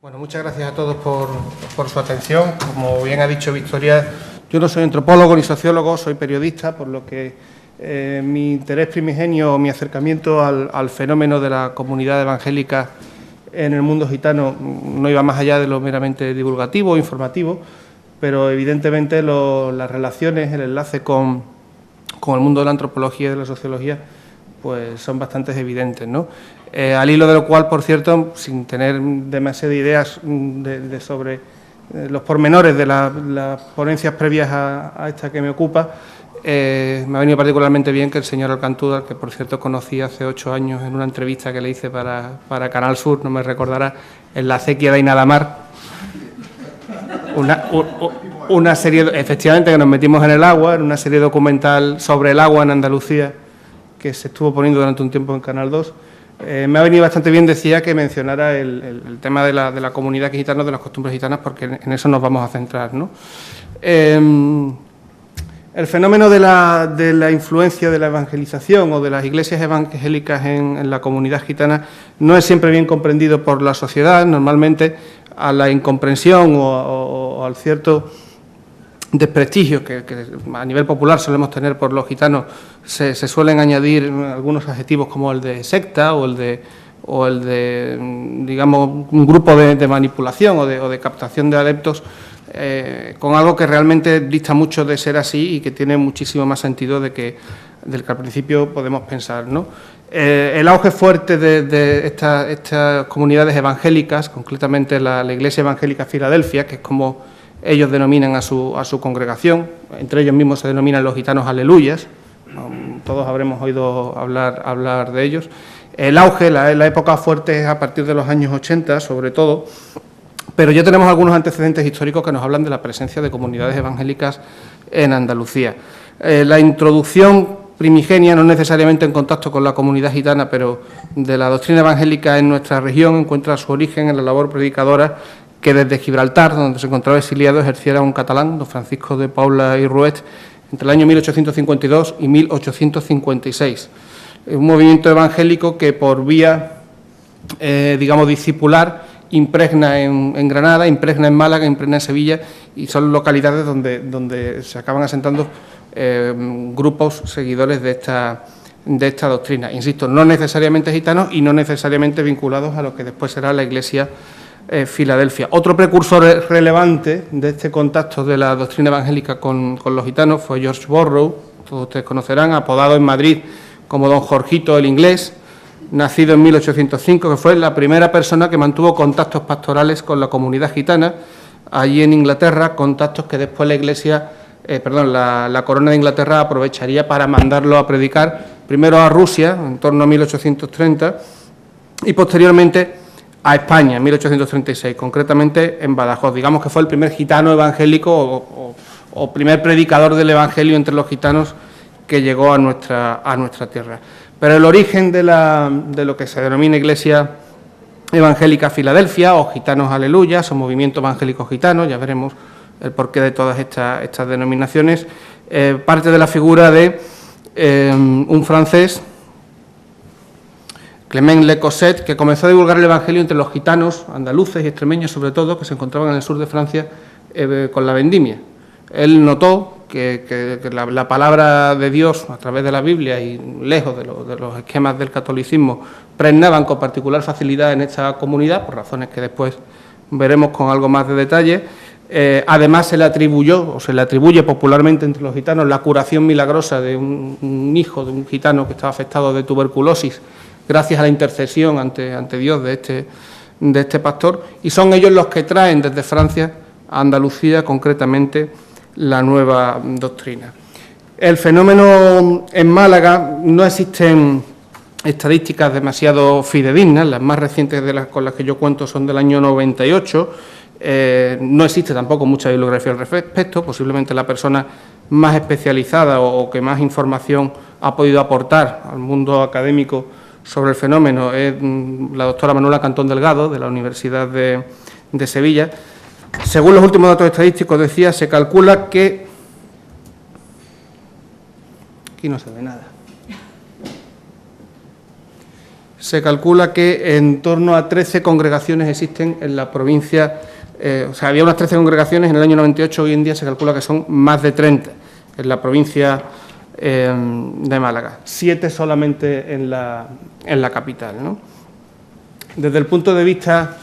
Bueno, muchas gracias a todos por su atención. Como bien ha dicho Victoria, yo no soy antropólogo ni sociólogo, soy periodista, por lo que mi interés primigenio, mi acercamiento al fenómeno de la comunidad evangélica en el mundo gitano no iba más allá de lo meramente divulgativo o informativo, pero evidentemente las relaciones, el enlace con el mundo de la antropología y de la sociología pues son bastante evidentes, ¿no? Al hilo de lo cual, por cierto, sin tener demasiadas ideas sobre los pormenores de las ponencias previas a esta que me ocupa, me ha venido particularmente bien que el señor Alcantú, al que por cierto conocí hace 8 años en una entrevista que le hice para Canal Sur, no me recordará, en la acequia de Ainadamar, una serie, efectivamente, que nos metimos en el agua, en una serie documental sobre el agua en Andalucía, que se estuvo poniendo durante un tiempo en Canal 2, me ha venido bastante bien, decía, que mencionara el tema de la comunidad gitana, de las costumbres gitanas, porque en eso nos vamos a centrar, ¿no? El fenómeno de la influencia de la evangelización o de las iglesias evangélicas en la comunidad gitana no es siempre bien comprendido por la sociedad. Normalmente a la incomprensión o al cierto desprestigio que a nivel popular solemos tener por los gitanos se suelen añadir algunos adjetivos como el de secta o el de digamos, un grupo de manipulación o de captación de adeptos, con algo que realmente dista mucho de ser así y que tiene muchísimo más sentido del que al principio podemos pensar, ¿no? El auge fuerte de estas comunidades evangélicas, concretamente la Iglesia Evangélica Filadelfia, que es como ellos denominan a su congregación, entre ellos mismos se denominan los gitanos aleluyas, todos habremos oído hablar de ellos. El auge, la época fuerte es a partir de los años 80, sobre todo, pero ya tenemos algunos antecedentes históricos que nos hablan de la presencia de comunidades evangélicas en Andalucía. La introducción primigenia, no necesariamente en contacto con la comunidad gitana, pero de la doctrina evangélica en nuestra región, encuentra su origen en la labor predicadora que desde Gibraltar, donde se encontraba exiliado, ejerciera un catalán, don Francisco de Paula y Ruet, entre el año 1852 y 1856. Un movimiento evangélico que por vía, digamos, discipular, impregna en Granada, impregna en Málaga, impregna en Sevilla, y son localidades donde se acaban asentando grupos seguidores de esta doctrina. Insisto, no necesariamente gitanos y no necesariamente vinculados a lo que después será la Iglesia Filadelfia. Otro precursor relevante de este contacto de la doctrina evangélica con los gitanos fue George Borrow, todos ustedes conocerán, apodado en Madrid como don Jorgito el Inglés, nacido en 1805, que fue la primera persona que mantuvo contactos pastorales con la comunidad gitana allí en Inglaterra, contactos que después la corona de Inglaterra aprovecharía para mandarlo a predicar, primero a Rusia, en torno a 1830, y posteriormente a España, en 1836, concretamente en Badajoz. Digamos que fue el primer gitano evangélico o primer predicador del evangelio entre los gitanos que llegó a nuestra tierra. Pero el origen de lo que se denomina Iglesia Evangélica Filadelfia o Gitanos Aleluyas o Movimiento Evangélico Gitano, ya veremos el porqué de todas estas denominaciones, parte de la figura de un francés, Clement Le Cosset, que comenzó a divulgar el evangelio entre los gitanos, andaluces y extremeños sobre todo, que se encontraban en el sur de Francia con la vendimia. Él notó que la palabra de Dios a través de la Biblia y lejos de los esquemas del catolicismo pregnaban con particular facilidad en esta comunidad, por razones que después veremos con algo más de detalle. Además se le atribuye popularmente entre los gitanos la curación milagrosa de un hijo de un gitano que estaba afectado de tuberculosis, gracias a la intercesión ante Dios de este pastor, y son ellos los que traen desde Francia a Andalucía, concretamente, la nueva doctrina. El fenómeno en Málaga, no existen estadísticas demasiado fidedignas, las más recientes con las que yo cuento son del año 98, no existe tampoco mucha bibliografía al respecto, posiblemente la persona más especializada o que más información ha podido aportar al mundo académico sobre el fenómeno es la doctora Manuela Cantón Delgado, de la Universidad de Sevilla. Según los últimos datos estadísticos, decía, se calcula que... Aquí no se ve nada. se calcula que en torno a 13 congregaciones existen en la provincia, había unas 13 congregaciones en el año 98, hoy en día se calcula que son más de 30 en la provincia de Málaga, 7 solamente en la capital, ¿no? Desde el punto de vista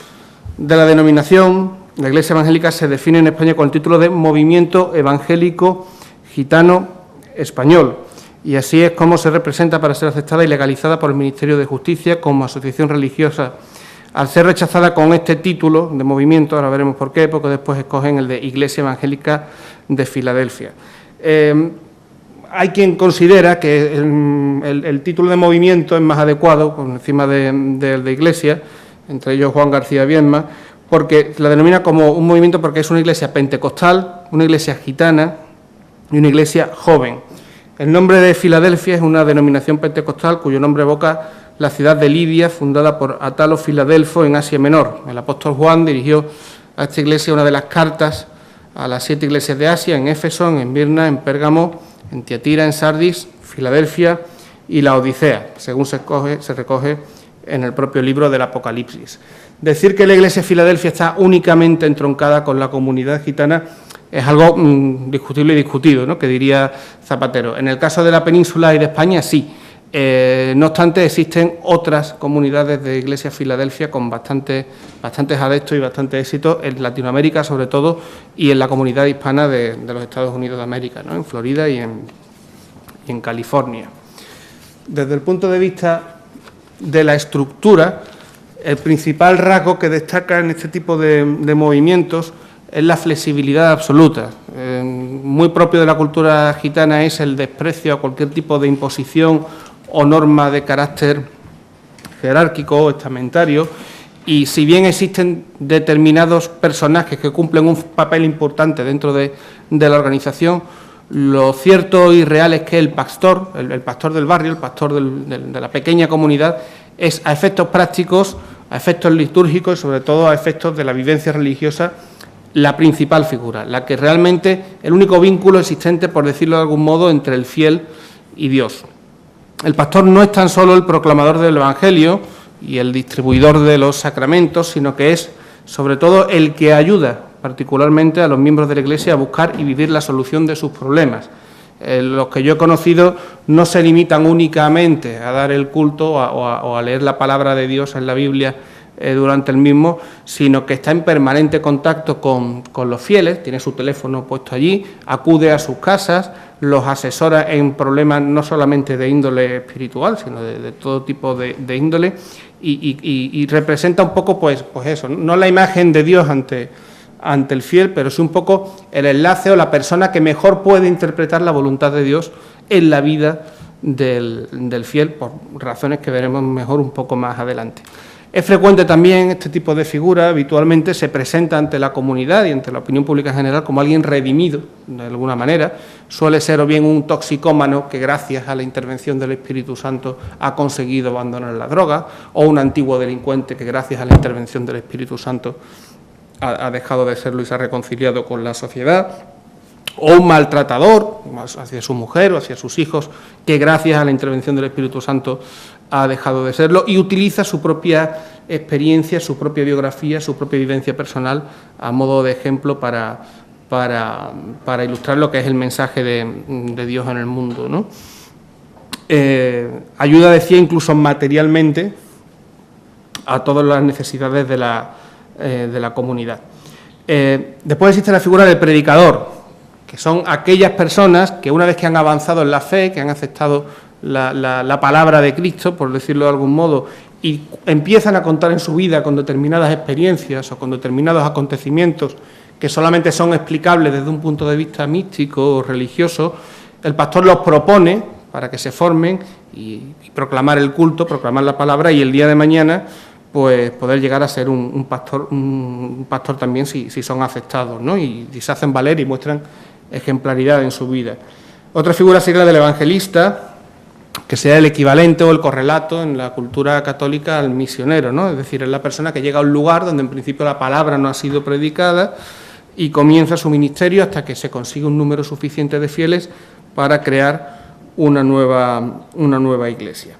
de la denominación, la Iglesia Evangélica se define en España con el título de Movimiento Evangélico Gitano Español, y así es como se representa para ser aceptada y legalizada por el Ministerio de Justicia como asociación religiosa. Al ser rechazada con este título de movimiento, ahora veremos por qué, porque después escogen el de Iglesia Evangélica de Filadelfia. Hay quien considera que el título de movimiento es más adecuado por encima de Iglesia, entre ellos Juan García Viedma, porque la denomina como un movimiento porque es una iglesia pentecostal, una iglesia gitana y una iglesia joven. El nombre de Filadelfia es una denominación pentecostal cuyo nombre evoca la ciudad de Lidia, fundada por Atalo Filadelfo en Asia Menor. El apóstol Juan dirigió a esta iglesia una de las cartas a las 7 iglesias de Asia, en Éfeso, en Esmirna, en Pérgamo, en Tiatira, en Sardis, Filadelfia y la Odisea, según se recoge en el propio libro del Apocalipsis. Decir que la iglesia de Filadelfia está únicamente entroncada con la comunidad gitana es algo discutible y discutido, ¿no?, que diría Zapatero. En el caso de la península y de España, sí. No obstante, existen otras comunidades de Iglesia Filadelfia con bastantes adeptos y bastante éxito en Latinoamérica, sobre todo, y en la comunidad hispana de los Estados Unidos de América, ¿no?, en Florida y en California. Desde el punto de vista de la estructura, el principal rasgo que destaca en este tipo de movimientos es la flexibilidad absoluta. Muy propio de la cultura gitana es el desprecio a cualquier tipo de imposición o norma de carácter jerárquico o estamentario, y si bien existen determinados personajes que cumplen un papel importante dentro de la organización, lo cierto y real es que el pastor del barrio, el pastor de la pequeña comunidad, es a efectos prácticos, a efectos litúrgicos y sobre todo a efectos de la vivencia religiosa, la principal figura, la que realmente, el único vínculo existente, por decirlo de algún modo, entre el fiel y Dios. El pastor no es tan solo el proclamador del Evangelio y el distribuidor de los sacramentos, sino que es, sobre todo, el que ayuda particularmente a los miembros de la Iglesia a buscar y vivir la solución de sus problemas. Los que yo he conocido no se limitan únicamente a dar el culto o a leer la palabra de Dios en la Biblia durante el mismo, sino que está en permanente contacto con los fieles, tiene su teléfono puesto allí, acude a sus casas, los asesora en problemas no solamente de índole espiritual, sino de todo tipo de índole, y representa un poco, pues eso, no la imagen de Dios ante el fiel, pero sí un poco el enlace o la persona que mejor puede interpretar la voluntad de Dios en la vida del fiel, por razones que veremos mejor un poco más adelante. Es frecuente también este tipo de figura, habitualmente se presenta ante la comunidad y ante la opinión pública en general como alguien redimido, de alguna manera. Suele ser o bien un toxicómano que gracias a la intervención del Espíritu Santo ha conseguido abandonar la droga, o un antiguo delincuente que gracias a la intervención del Espíritu Santo ha dejado de serlo y se ha reconciliado con la sociedad, o un maltratador hacia su mujer o hacia sus hijos que gracias a la intervención del Espíritu Santo ha dejado de serlo, y utiliza su propia experiencia, su propia biografía, su propia vivencia personal a modo de ejemplo para ilustrar lo que es el mensaje de Dios en el mundo, ¿no? Ayuda, decía, incluso materialmente a todas las necesidades de la comunidad. Después existe la figura del predicador, que son aquellas personas que una vez que han avanzado en la fe, que han aceptado la palabra de Cristo, por decirlo de algún modo, y empiezan a contar en su vida con determinadas experiencias o con determinados acontecimientos que solamente son explicables desde un punto de vista místico o religioso, el pastor los propone para que se formen y proclamar el culto, proclamar la palabra, y el día de mañana pues poder llegar a ser un pastor también si son aceptados, ¿no? Y se hacen valer y muestran ejemplaridad en su vida. Otra figura sería la del evangelista, que sea el equivalente o el correlato en la cultura católica al misionero, ¿no? Es decir, es la persona que llega a un lugar donde en principio la palabra no ha sido predicada y comienza su ministerio hasta que se consigue un número suficiente de fieles para crear una nueva iglesia.